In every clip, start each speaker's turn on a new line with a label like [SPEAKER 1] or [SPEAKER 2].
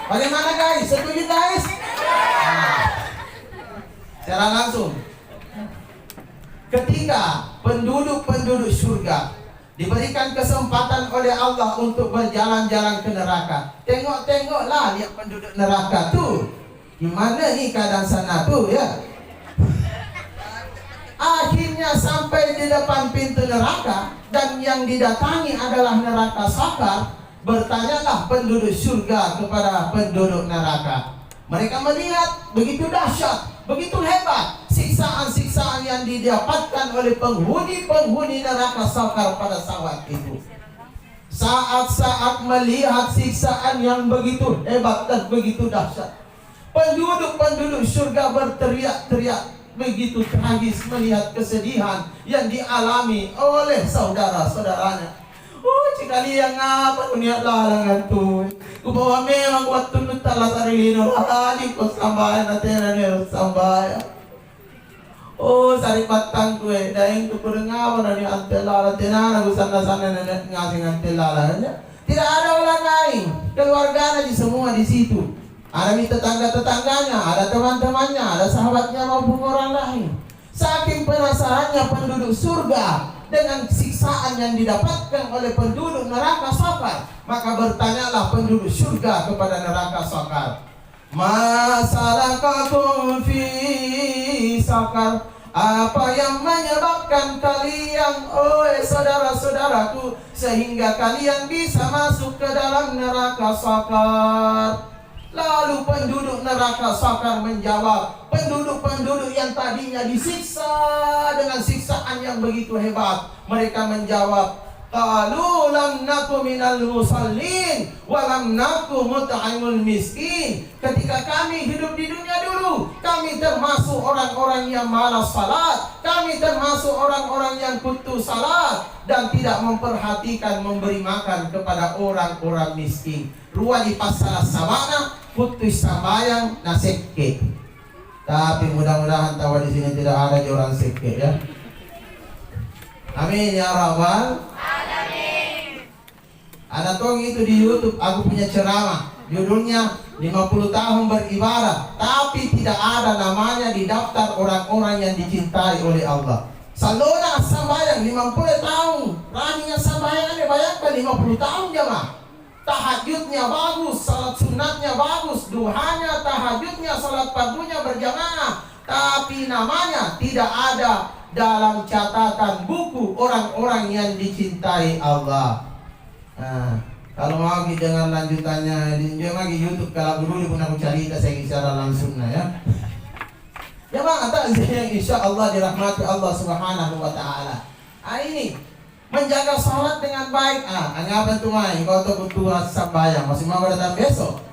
[SPEAKER 1] Bagaimana guys? Setuju guys? Nah, secara langsung, ketika penduduk-penduduk surga diberikan kesempatan oleh Allah untuk berjalan-jalan ke neraka, tengok-tengoklah lihat penduduk neraka tuh, gimana nih keadaan sana tuh ya. Akhirnya sampai di depan pintu neraka, dan yang didatangi adalah neraka sakar. Bertanyalah penduduk surga kepada penduduk neraka. Mereka melihat begitu dahsyat, begitu hebat siksaan-siksaan yang didapatkan oleh penghuni-penghuni neraka sakar pada saat itu. Saat-saat melihat siksaan yang begitu hebat dan begitu dahsyat, penduduk-penduduk surga berteriak-teriak, begitu tragis melihat kesedihan yang dialami oleh saudara-saudaranya. Cikali yang apa dunia lalangan tu. Kubawa memang buat tunut talas arilino lagi ko sambayan natin na sambayan. Sari patang kue daing tu kurengawan na ni antelala tenana gusana-sana na ngasing antelala. Tidak ada orang lain, keluarganya di semua di situ. Ada tetangga-tetangganya, ada teman-temannya, ada sahabatnya maupun orang lain. Saking penasarannya penduduk surga dengan siksaan yang didapatkan oleh penduduk neraka sakar, maka bertanyalah penduduk surga kepada neraka sakar, masalakakum fi sakar, apa yang menyebabkan kalian, saudara-saudaraku, sehingga kalian bisa masuk ke dalam neraka sakar? Lalu penduduk neraka sakar menjawab, penduduk-penduduk yang tadinya disiksa dengan siksaan yang begitu hebat, mereka menjawab, qalu lam naku minal musallin wa lam naku mut'imul miskin. Ketika kami hidup di dunia dulu, kami termasuk orang-orang yang malas salat, kami termasuk orang-orang yang putus salat dan tidak memperhatikan memberi makan kepada orang-orang miskin. Ruang di pasal sabana putus sambayang na sekke. Tapi mudah-mudahan tawa di sini tidak ada orang sekke ya. Amin ya rabbal alamin. Ada tong itu di YouTube, aku punya ceramah, judulnya 50 tahun beribadah tapi tidak ada namanya di daftar orang-orang yang dicintai oleh Allah. Salona sambayang 50 tahun, raninya sambayang, bayangkan 50 tahun jemaah. Tahajudnya bagus, salat sunatnya bagus, duhanya, tahajudnya, salat fardunya berjamaah, tapi namanya tidak ada dalam catatan buku orang-orang yang dicintai Allah. Nah, kalau mau dengan lanjutannya dia lagi YouTube, kalau dulu pun aku cari saya secara langsung ya. Ya bang, yang insya Allah dirahmati Allah Subhanahu Wa Taala. Ini menjaga salat dengan baik. Anggapan tuh main kau tuh butuh sambayang masih mau datang besok.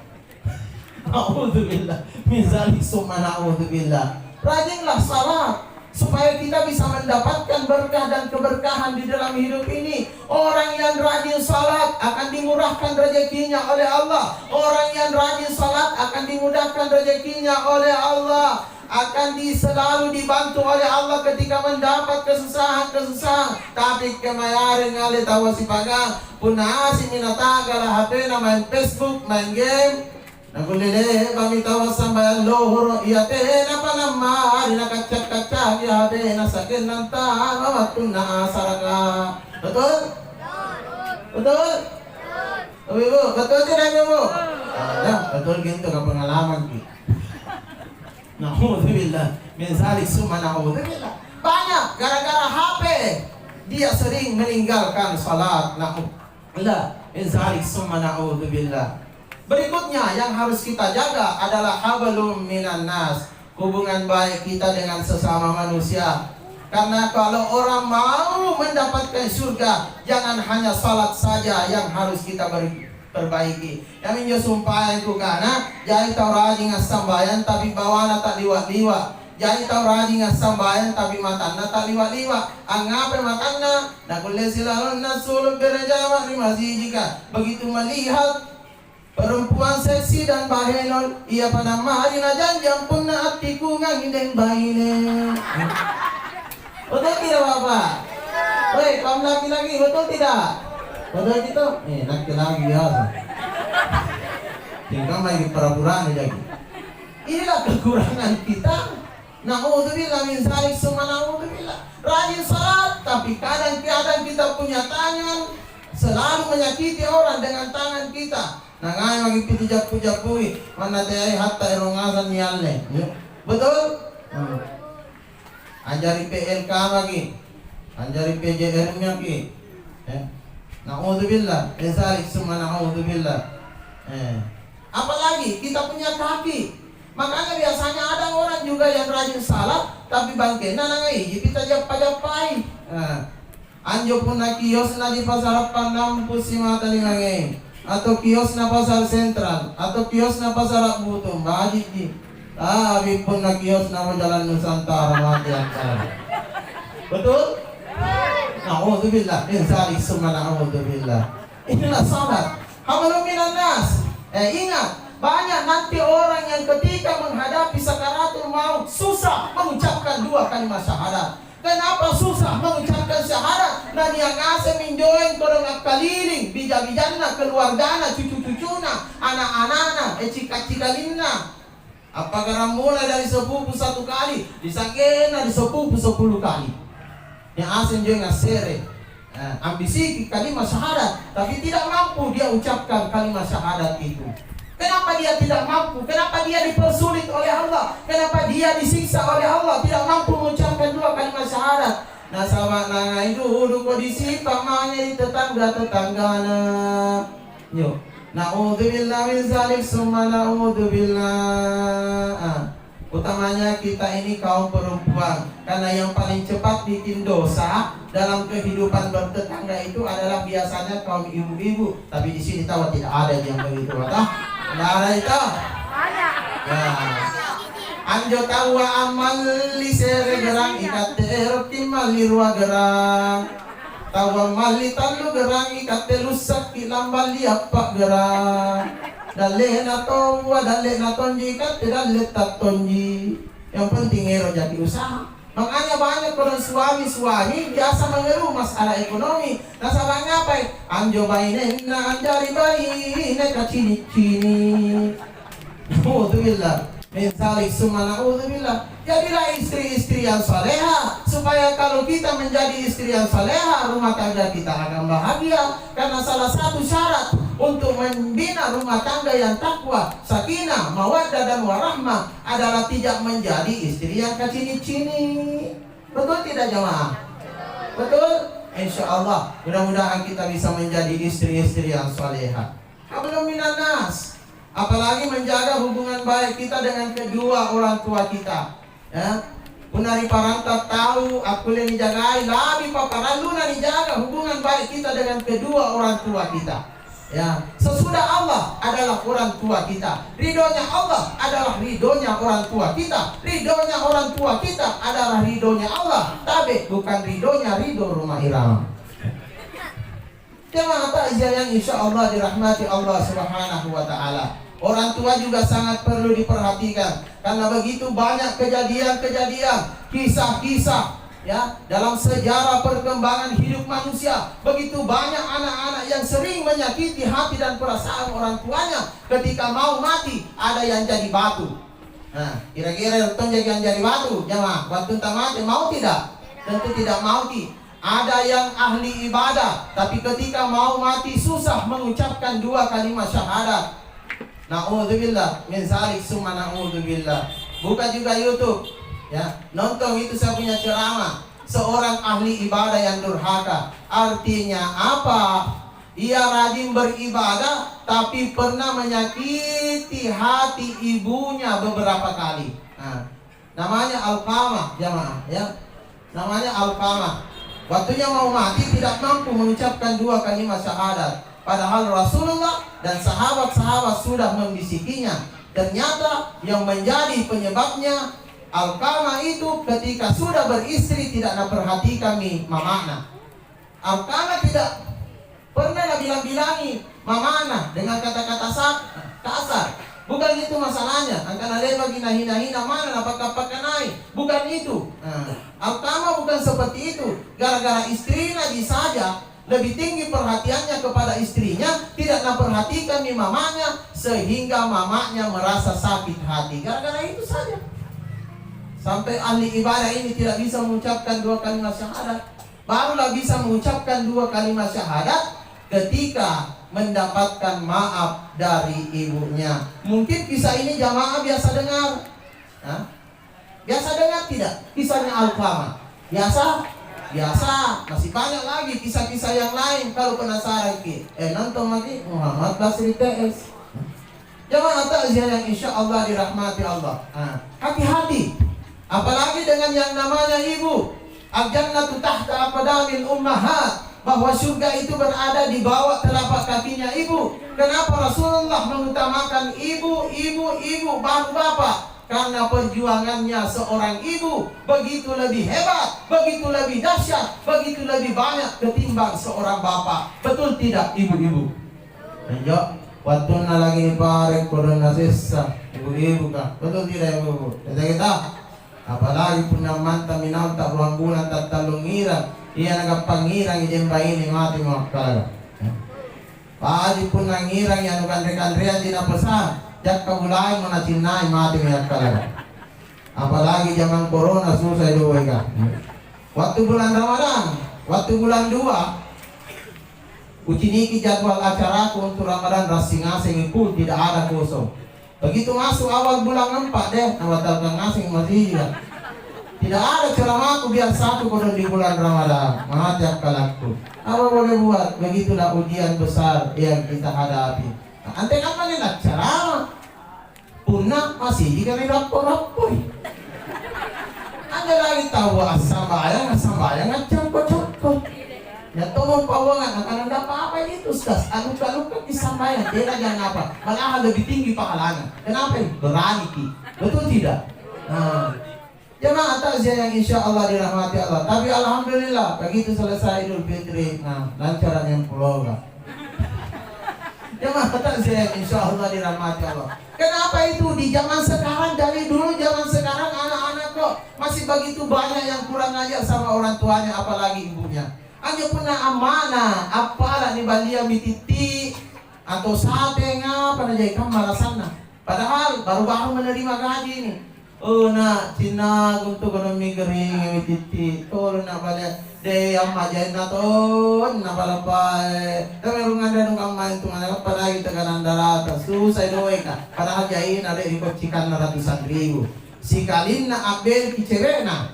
[SPEAKER 1] Alhamdulillah. Mizalik summa na'udzubillah. Rajinlah salat supaya kita bisa mendapatkan berkah dan keberkahan di dalam hidup ini. Orang yang rajin salat akan dimurahkan rezekinya oleh Allah. Orang yang rajin salat akan dimudahkan rezekinya oleh Allah. Akan selalu dibantu oleh Allah ketika mendapat kesusahan-kesusahan. Tapi kemarin ngali tahu si pagang punah si minataga lah HP na main Facebook, main game. Nagulile kami tahu sampai lohor iya teh na panama di nakacak-kacak ya HP na sakit nanta waktu na asaraka. Betul? Betul? Ibu, betul tidak ibu? Betul gitu ke pengalaman kita. Na'udzubillah min zalik summa na'udzubillah. Banyak gara-gara HP dia sering meninggalkan salat. Na'udzubillah min zalik summa na'udzubillah. Berikutnya yang harus kita jaga adalah hablum minan nas, hubungan baik kita dengan sesama manusia. Karena kalau orang mau mendapatkan surga, jangan hanya salat saja yang harus kita perbaiki. Kami jo sumpah itu karena jadi tau rajin sambayan tapi bawana tak liwat-liwat. Jadi tau rajin sambayan tapi matana tak liwat-liwat. Angape makanna na kulli silalun nasul berjama di masjid jika begitu melihat perempuan seksi dan bahenol ia panama na janjang pun na atiku ngindeng bahine. Betul tidak Bapak? Woi, kaum laki-laki betul tidak? Betul gitu? Laki-laki biasa. tinggal lagi pura-pura lagi. Inilah kekurangan kita. Na'udzubillah min zalik summa na'udzubillah. Rajin salat tapi kadang-kadang kita punya tangan selalu menyakiti orang dengan tangan kita. Nangai lagi piti japu-japui mana teh hatta erongasan nyalle. Betul? Anjari PLK lagi. Anjari PJR-nya lagi. Na'udzubillah min zalik summa na'udzubillah. Apalagi kita punya kaki. Makanya biasanya ada orang juga yang rajin salat tapi bangke nangai kita japa-japai. Anjo pun na kios na di pasar Panam Pusima tadi ngai atau kios na pasar sentral atau kios na pasar Butung baji di. Abi pun na kios na jalan Nusantara mati akal. Betul? Na'udzubillah min zalik summa na'udzubillah. Inilah salat. Hamalun minan nas. Ingat, banyak nanti orang yang ketika menghadapi sakaratul maut susah mengucapkan dua kalimat syahadat. Kenapa susah mengucapkan syahadat? Dan yang ngasih minjoin kodong kaliling, bija-bijana, keluargana, cucu-cucuna, anak-anakna, cika-cikalina. Apakah mulai dari sepupu 1 kali, disakena di sepupu 10 kali. Yang asing juga ngasere. Ambisi kalimat syahadat, tapi tidak mampu dia ucapkan kalimat syahadat itu. Kenapa dia tidak mampu? Kenapa dia dipersulit oleh Allah? Kenapa dia disiksa oleh Allah? Tidak mampu mengucapkan dua kalimat syahadat. Nah sama nangai dulu kondisi pamannya di tetangga-tetanggana. Yuk. Na'udzubillah min zalik summa na'udzubillah. Utamanya kita ini kaum perempuan, karena yang paling cepat bikin dosa dalam kehidupan bertetangga itu adalah biasanya kaum ibu-ibu. Tapi di sini tahu tidak ada yang begitu, tak? Tidak ada itu. Ya. Anjo tahu amal li sere gerang ikat terti mali ruwa gerang. Tahu amal li talu gerang ikat telusak ilambal li apa gerang. Dalle na tonji kan tidak letak tonji. Yang penting ero jadi usaha. Makanya banyak orang suami biasa mengeluh masalah ekonomi. Nasabahnya apa? Anjo baine na anjari baine kacini-cini. Alhamdulillah. Min zalik summa na'udzubillah. Jadilah istri-istri yang saleha, supaya kalau kita menjadi istri yang saleha, rumah tangga kita akan bahagia. Karena salah satu syarat untuk membina rumah tangga yang takwa, sakinah, mawaddah dan warahmah adalah tidak menjadi istri yang kacini-cini. Betul tidak jemaah? Betul? Insya Allah mudah-mudahan kita bisa menjadi istri-istri yang saleha. Hablum minan nas. Apalagi menjaga hubungan baik kita dengan kedua orang tua kita. Ya, punari paranta tahu aku yang dijagai, labi paparaluna dijaga hubungan baik kita dengan kedua orang tua kita. Ya, sesudah Allah adalah orang tua kita. Ridhonya Allah adalah ridhonya orang tua kita. Ridhonya orang tua kita adalah ridhonya Allah. Tapi bukan ridho rumah irama. Jemaah takziah yang insya Allah dirahmati Allah Subhanahu wa Ta'ala. Orang tua juga sangat perlu diperhatikan, karena begitu banyak kejadian-kejadian, kisah-kisah ya dalam sejarah perkembangan hidup manusia. Begitu banyak anak-anak yang sering menyakiti hati dan perasaan orang tuanya. Ketika mau mati ada yang jadi batu. Nah, kira-kira yang jadi batu, jemaah, waktu mati mau tidak? Tentu tidak mau. Ada yang ahli ibadah, tapi ketika mau mati susah mengucapkan dua kalimat syahadat. Na'udzubillah min zalik summa na'udzubillah. Buka juga YouTube ya, nonton itu saya punya ceramah seorang ahli ibadah yang durhaka. Artinya apa? Ia rajin beribadah tapi pernah menyakiti hati ibunya beberapa kali. Namanya Alqamah jamaah ya. Namanya Alqamah. Waktunya mau mati tidak mampu mengucapkan dua kalimat syahadat. Padahal Rasulullah dan sahabat-sahabat sudah membisikinya. Ternyata yang menjadi penyebabnya Alqamah itu ketika sudah beristri tidak memperhatikan mamana. Alqamah tidak pernah bilang-bilangi mamana dengan kata-kata kasar. Bukan itu masalahnya. Angkana lema hina-hina mana apakah naik. Bukan itu. Alqamah bukan seperti itu. Gara-gara istrinya disaja lebih tinggi perhatiannya kepada istrinya, tidak memperhatikan mamanya, sehingga mamanya merasa sakit hati. Gara-gara itu saja. Sampai ahli ibadah ini tidak bisa mengucapkan 2 kalimat syahadat. Barulah bisa mengucapkan 2 kalimat syahadat ketika mendapatkan maaf dari ibunya. Mungkin kisah ini jamaah biasa dengar. Hah? Biasa dengar tidak? Kisahnya Alqamah. Biasa? Biasa. Masih banyak lagi kisah-kisah yang lain. Kalau penasaran nonton lagi Muhammad Basri TS. Jamaah takziah yang insya Allah dirahmati Allah. Hati-hati. Apalagi dengan yang namanya ibu. Al-jannatu tahta aqdamil ummahat, bahwa surga itu berada di bawah telapak kakinya ibu. Kenapa Rasulullah mengutamakan ibu baru bapak? Karena perjuangannya seorang ibu begitu lebih hebat, begitu lebih dahsyat, begitu lebih banyak ketimbang seorang bapak. Betul tidak ibu-ibu? Ayo, waktu lagi parek corona sisa ibu-ibu kah? Betul tidak ibu-ibu? Kita apalagi punya mantan minau tak ruang bulan tak talungira, iya nagapangirang ijemba ini mati mo kalaga. Padi pun nangirang yang kanre-kanrean di napasa, jak kabulay mo na cinay mati mo kalaga. Apalagi zaman corona susah itu ka. Waktu bulan Ramadan, waktu bulan 2, uciniki jadwal acaraku untuk Ramadan rasing-asing itu tidak ada kosong. Begitu masuk awal bulan 4 deh, nawatalkan ngasing masih juga. Tidak ada ceramahku biar satu kodon di bulan Ramadan. Mengajak kalakku. Apa boleh buat? Begitulah ujian besar yang kita hadapi. Nah, ante kan mana ceramah? Punah masih jika ni rapor-rapor. Anda lagi tahu asam-bayang ngacampo-campo. Ya tolong pawangan, akan ada apa-apa itu Ustaz. Luka-luka disampaikan, dia jangan apa. Malah lebih tinggi pahalanya. Kenapa? Berani ki. Betul tidak? Jemaah takziah yang insya Allah dirahmati Allah. Tapi alhamdulillah begitu selesai Idul Fitri, lancaran yang pulau lah. Jemaah takziah yang insya Allah dirahmati Allah. Kenapa itu di zaman sekarang, dari dulu zaman sekarang anak-anak kok masih begitu banyak yang kurang ajar sama orang tuanya, apalagi ibunya. Hanya punya amanah, apalah nih balia mititi atau sate ngapa aja kamu malah sana. Padahal baru-baru menerima gaji ini. Cina untuk ekonomi kering mititi. Nak balia deh yang majain naton, nak balapai. Tapi rungan dan nungkang main tuh mana apalagi tekanan darat. Susah doa kan. Padahal jain ada di kocikan ratusan ribu. Si kalin nak ambil kicewek na.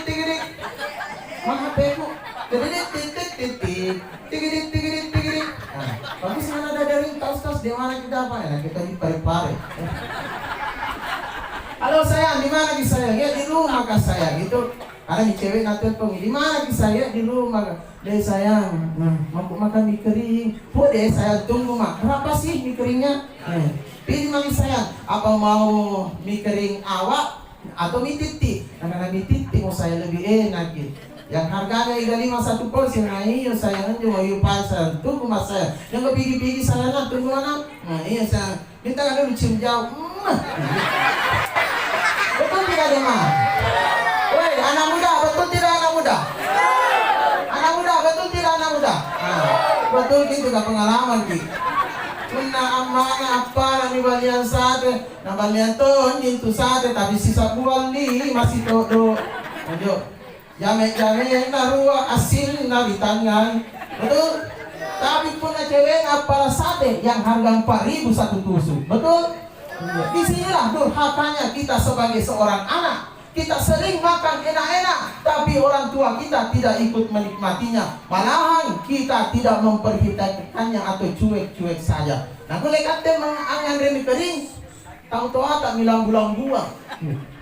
[SPEAKER 1] Tigirit. Mana peku? Tigirit. Bagus mana ada dari tas-tas di mana kita apa ya? Kita di pare-pare. Halo sayang, di mana di sayang? Ya di rumah kah sayang? Itu ada di cewek nanti peng. Di mana di sayang? Di rumah. Deh sayang, mau makan mie kering. Deh sayang tunggu mak. Berapa sih mie keringnya? Pilih mami sayang. Apa mau mie kering awak atau mie titik? Karena mie titik mau saya lebih enak gitu. Yang harganya ida 5 satu porsi, iyo sayang aja mau iyo pasar. Tunggu mas saya. Yang kepigi-pigi saya nak tunggu mana? Iya sayang. Minta kan dulu cium jauh. Betul tidak demam? Woi anak muda, betul tidak anak muda? Anak muda, betul tidak anak muda? Betul gitu gak pengalaman gitu. Puna amanah apa nani balian sate, na balian tuh nyentuh sate tapi sisa buang di masih todo. Ayo. Jame-jame na ruwa asin na bitangan. Betul? Tapi pun cewek apa sate yang harga 4.000 satu tusuk. Betul? Disinilah durhakanya kita sebagai seorang anak. Kita sering makan enak-enak, tapi orang tua kita tidak ikut menikmatinya. Malahan kita tidak memperhitungkannya atau cuek-cuek saja. Nah, boleh kata mengangan remi kering, tahu-tahu tak milang bulang buang.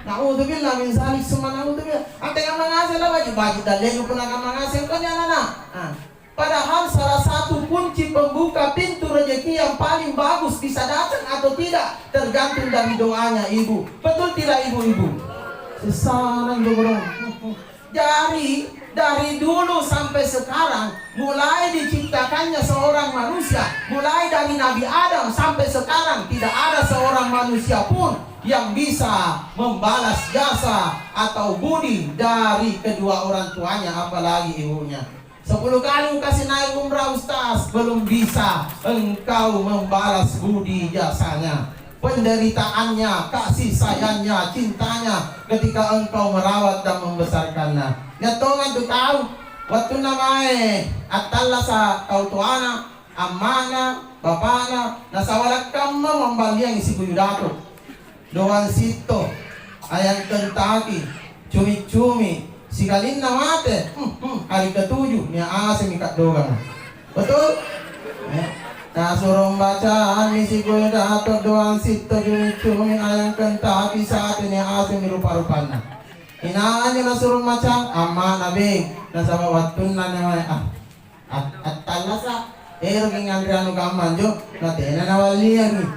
[SPEAKER 1] Na'udzubillah min zalik semua na'udzubillah. Ante yang mengasih lah baju dan lego pernah mengasih kan ya anak. Padahal salah satu kunci pembuka pintu rezeki yang paling bagus bisa datang atau tidak tergantung dari doanya ibu. Betul tidak ibu-ibu? Sesaran dorong. Jadi Dari dulu sampai sekarang, mulai diciptakannya seorang manusia, mulai dari Nabi Adam sampai sekarang, tidak ada seorang manusia pun yang bisa membalas jasa atau budi dari kedua orang tuanya, apalagi ibunya. 10 kali kasih naik umrah Ustaz, belum bisa engkau membalas budi jasanya, penderitaannya, kasih sayangnya, cintanya ketika engkau merawat dan membesarkannya. Nyatongan tu tahu waktu namanya atalla sa kau tuana amana bapana nasawalak kamu membaliang isi buyudato doan sito ayang kentaki cumi-cumi sikalin na mate hari ke-7 niya asim ikat dogang. Betul? Nah suruh bacaan misi buyudato doan sito cumi-cumi ayang kentaki saat ini asim rupa-rupanya. Inaanyo na suruh macam amma nabi na sama watun na naman at talasa king andriano gaman jo na tena na walian.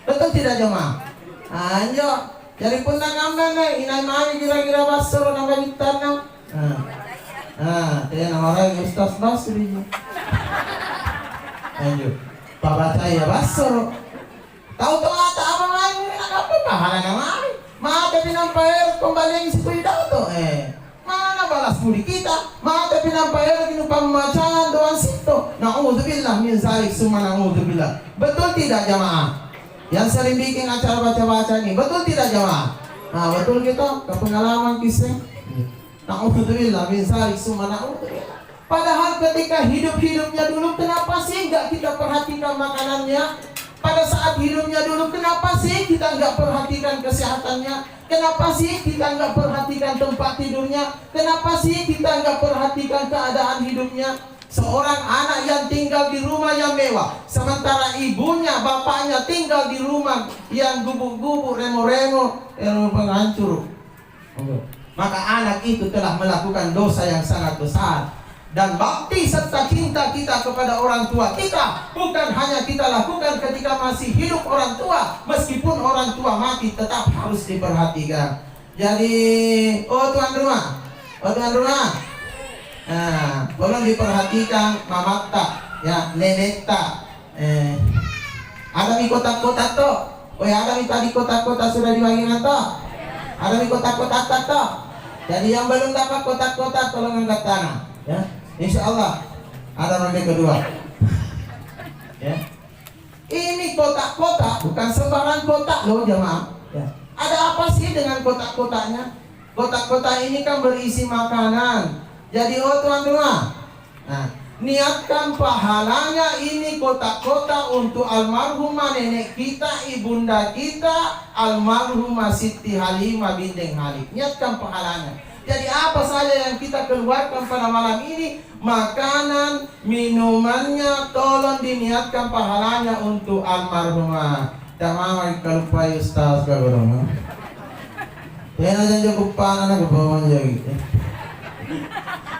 [SPEAKER 1] Betul tidak jemaah? Anjo jadi pun na gamban na inay mami kira-kira basuro na kabitan na. Tena maray Ustaz Basri. Anjo pabaca ya basuro. Tahu ata apa main apa pahala na mami. Mata pinampayar kembali yang isi dato mana balas budi kita, mata pinampayar kinu pembacaan doang situ. Na'udzubillah min zalik summa na'udzubillah. Betul tidak jamaah? Yang sering bikin acara baca-baca ini, betul tidak jamaah? Nah betul kita kepengalaman kisah. Na'udzubillah min zalik summa na'udzubillah. Padahal ketika hidup-hidupnya dulu, kenapa sih nggak kita perhatikan makanannya? Pada saat hidupnya dulu, kenapa sih kita nggak perhatikan kesehatannya? Kenapa sih kita nggak perhatikan tempat tidurnya? Kenapa sih kita nggak perhatikan keadaan hidupnya? Seorang anak yang tinggal di rumah yang mewah, sementara ibunya, bapaknya tinggal di rumah yang gubuk-gubuk, remo-remo, penghancur. Maka anak itu telah melakukan dosa yang sangat besar. Dan bakti serta cinta kita kepada orang tua kita bukan hanya kita lakukan ketika masih hidup orang tua, meskipun orang tua mati tetap harus diperhatikan. Jadi tuan rumah, nah, tolong diperhatikan mamata, ya nenek tak. Ada di kotak-kotak tuh, ada di tadi kotak-kotak sudah dibagikan tuh, ada di kotak-kotak tuh. Jadi yang belum dapat kotak-kotak tolong angkat tangan, ya. Insya Allah ada ronde kedua. Ya. Ini kotak-kotak bukan sembarang kotak loh jemaah. Ya. Ada apa sih dengan kotak-kotaknya? Kotak-kotak ini kan berisi makanan. Jadi tuan rumah, nah, niatkan pahalanya ini kotak-kotak untuk almarhumah nenek kita, ibunda kita, almarhumah Siti Halimah binti Halik. Niatkan pahalanya. Jadi apa saja yang kita keluarkan pada malam ini, makanan, minumannya, tolong diniatkan pahalanya untuk almarhumah. Tamam kalau Ustaz kagorong. Tena jangan cukup panas aku bawa jadi.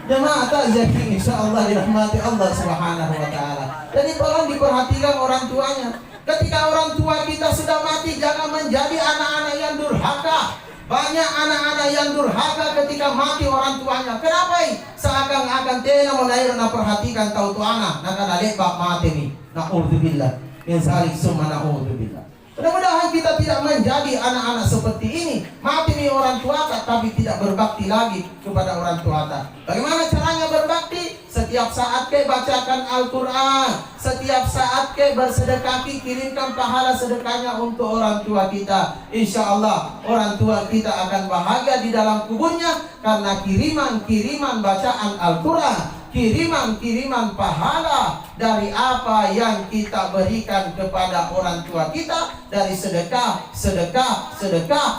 [SPEAKER 1] Jemaah tak jadi insyaallah dirahmati Allah Subhanahu wa taala. Jadi tolong diperhatikan orang tuanya. Ketika orang tua kita sudah mati, jangan menjadi anak-anak yang durhaka. Banyak anak-anak yang durhaka ketika mati orang tuanya. Kenapa? Seakan-akan tena menair na perhatikan tahu tu anak. Nak ada lepak mati ni. Na'udzubillah. Min zalik summa na'udzubillah. Mudah-mudahan kita tidak menjadi anak-anak seperti ini. Mati nih orang tua tapi tidak berbakti lagi kepada orang tua. Bagaimana caranya berbakti? Setiap saat ke bacakan Al-Quran, setiap saat ke bersedekah, kirimkan pahala sedekahnya untuk orang tua kita. Insya Allah orang tua kita akan bahagia di dalam kuburnya karena kiriman-kiriman bacaan Al-Quran, kiriman-kiriman pahala dari apa yang kita berikan kepada orang tua kita, dari sedekah,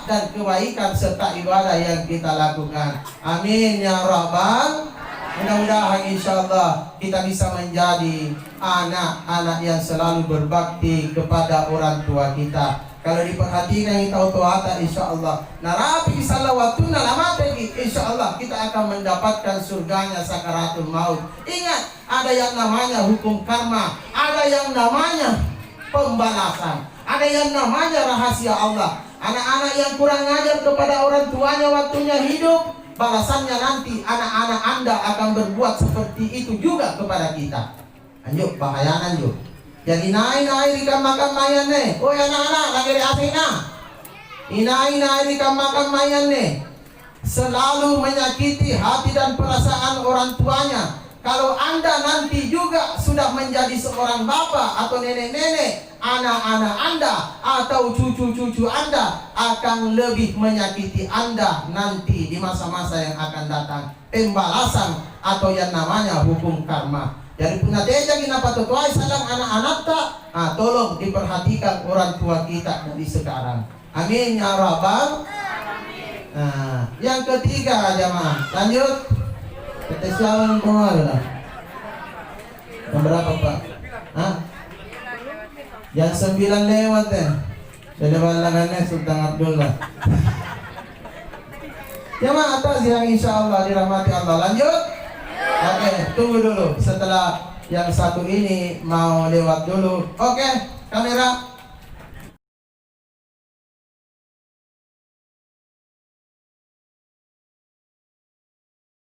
[SPEAKER 1] dan kebaikan serta ibadah yang kita lakukan. Amin ya Rabbal. Mudah-mudahan insyaallah kita bisa menjadi anak-anak yang selalu berbakti kepada orang tua kita. Kalau diperhatikan kita taat insyaallah. Narapi salawatuna lamategi insyaallah kita akan mendapatkan surganya sakaratul maut. Ingat, ada yang namanya hukum karma, ada yang namanya pembalasan, ada yang namanya rahasia Allah. Anak-anak yang kurang ngajar kepada orang tuanya waktunya hidup, balasannya nanti anak-anak Anda akan berbuat seperti itu juga kepada kita. Lanjut, bahayanan yuk. Jadi inai di makan mayan nih. Oh anak-anak lagi di asina. Inai di makan mayan nih. Selalu menyakiti hati dan perasaan orang tuanya. Kalau Anda nanti juga sudah menjadi seorang bapak atau nenek-nenek, anak-anak Anda atau cucu-cucu Anda akan lebih menyakiti Anda nanti di masa-masa yang akan datang. Pembalasan atau yang namanya hukum karma. Jadi punya deja gina patutuai sadang anak-anak tak, tolong diperhatikan orang tua kita dari sekarang. Amin ya rabbal. Nah, yang ketiga jemaah, lanjut. Ketesawan kemana? Yang berapa Pak? Hah? Yang 9 lewat ya. Sudah balangannya Sultan Abdullah. Jemaah atas yang insya Allah dirahmati Allah. Lanjut. Oke, tunggu dulu. Setelah yang satu ini mau lewat dulu. Oke, kamera.